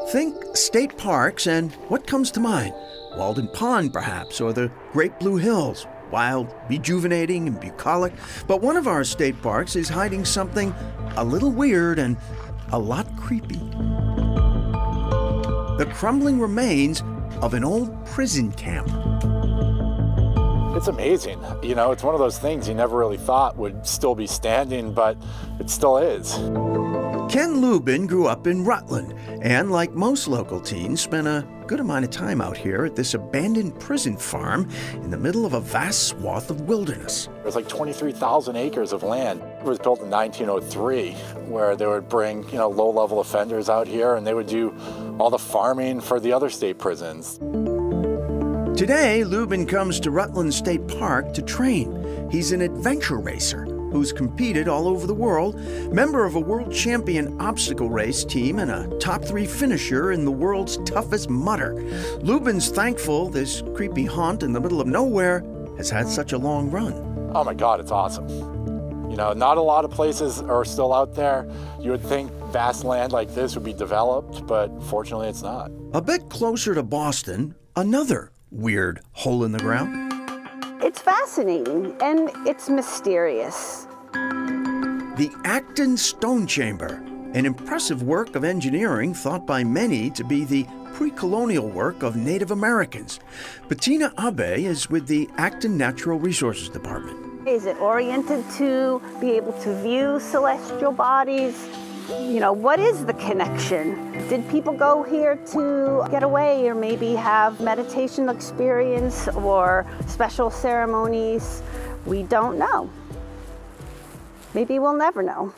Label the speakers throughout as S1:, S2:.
S1: Think state parks, and what comes to mind? Walden Pond, perhaps, or the Great Blue Hills. Wild, rejuvenating, and bucolic. But one of our state parks is hiding something a little weird and a lot creepy. The crumbling remains of an old prison camp.
S2: It's amazing. You know, it's one of those things you never really thought would still be standing, but it still is.
S1: Ken Lubin grew up in Rutland and, like most local teens, spent a good amount of time out here at this abandoned prison farm in the middle of a vast swath of wilderness.
S2: There's like 23,000 acres of land. It was built in 1903, where they would bring, low-level offenders out here, and they would do all the farming for the other state prisons.
S1: Today, Lubin comes to Rutland State Park to train. He's an adventure racer who's competed all over the world, member of a world champion obstacle race team, and a top 3 finisher in the world's toughest mudder. Lubin's thankful this creepy haunt in the middle of nowhere has had such a long run.
S2: Oh my God, it's awesome. Not a lot of places are still out there. You would think vast land like this would be developed, but fortunately it's not.
S1: A bit closer to Boston, another weird hole in the ground.
S3: It's fascinating and it's mysterious.
S1: The Acton Stone Chamber, an impressive work of engineering thought by many to be the pre-colonial work of Native Americans. Bettina Abe is with the Acton Natural Resources Department.
S3: Is it oriented to be able to view celestial bodies? What is the connection? Did people go here to get away or maybe have meditation experience or special ceremonies? We don't know. Maybe we'll never know.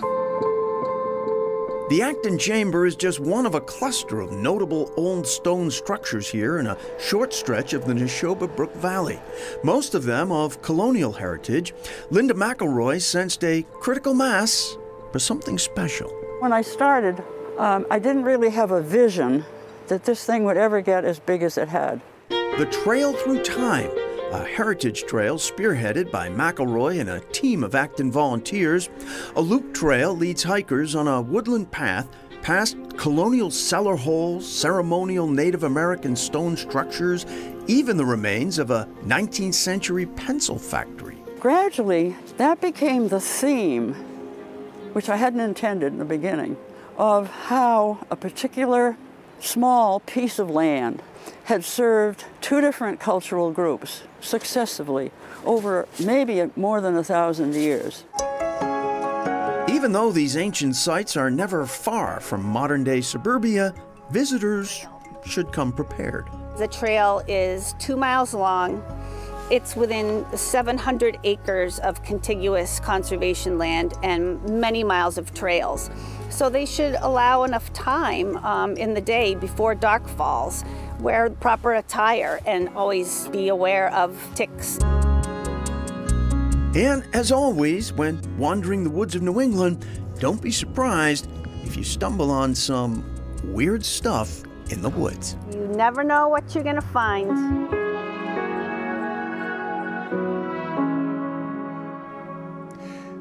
S1: The Acton Chamber is just one of a cluster of notable old stone structures here in a short stretch of the Neshoba Brook Valley, most of them of colonial heritage. Linda McElroy sensed a critical mass for something special.
S4: When I started, I didn't really have a vision that this thing would ever get as big as it had.
S1: The Trail Through Time, a heritage trail spearheaded by McElroy and a team of Acton volunteers. A loop trail leads hikers on a woodland path past colonial cellar holes, ceremonial Native American stone structures, even the remains of a 19th century pencil factory.
S4: Gradually, that became the theme, which I hadn't intended in the beginning, of how a particular small piece of land had served 2 different cultural groups successively over maybe more than 1,000 years.
S1: Even though these ancient sites are never far from modern-day suburbia, visitors should come prepared.
S3: The trail is 2 miles long. It's within 700 acres of contiguous conservation land and many miles of trails. So they should allow enough time in the day before dark falls, wear proper attire, and always be aware of ticks.
S1: And as always, when wandering the woods of New England, don't be surprised if you stumble on some weird stuff in the woods.
S3: You never know what you're gonna find.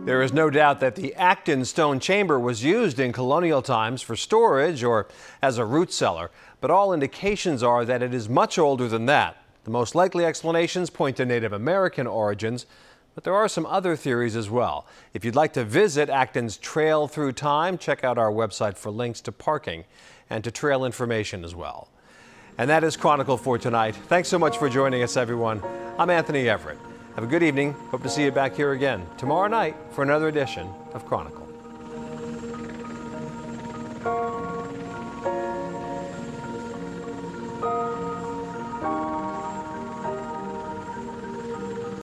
S5: There is no doubt that the Acton Stone Chamber was used in colonial times for storage or as a root cellar, but all indications are that it is much older than that. The most likely explanations point to Native American origins, but there are some other theories as well. If you'd like to visit Acton's Trail Through Time, check out our website for links to parking and to trail information as well. And that is Chronicle for tonight. Thanks so much for joining us, everyone. I'm Anthony Everett. Have a good evening. Hope to see you back here again tomorrow night for another edition of Chronicle.